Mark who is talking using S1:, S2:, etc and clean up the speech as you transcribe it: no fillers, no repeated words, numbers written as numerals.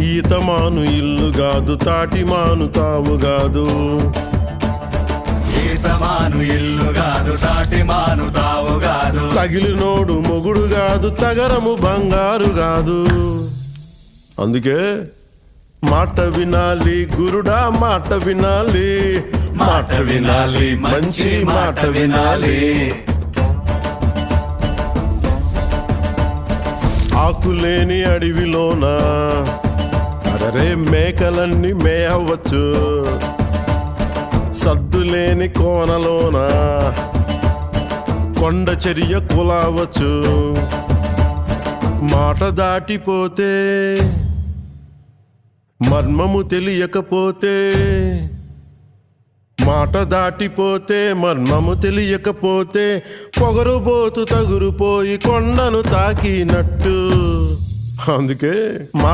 S1: ఈతమాను ఇల్లు గాదు తాటిమాను తావు గాదు.
S2: ఈతమాను ఇల్లు గాదు తాటిమాను తావు గాదు.
S1: తగిలినోడు మొగుడు గాదు తగరము బంగారు గాదు. అందుకే మాట వినాలి గురుడా మాట వినాలి,
S2: మాట వినాలి మంచి మాట వినాలి.
S1: ఆకులేని అడవిలోన అదరే మేకలన్నీ మేయవచ్చు. సద్దులేని కోనలోన కొండ చర్య కులావచ్చు. మాట దాటిపోతే మర్మము తెలియకపోతే, మాట దాటిపోతే మర్మము తెలియకపోతే పొగరుబోతు తగురుపోయి కొండను తాకినట్టు. అందుకే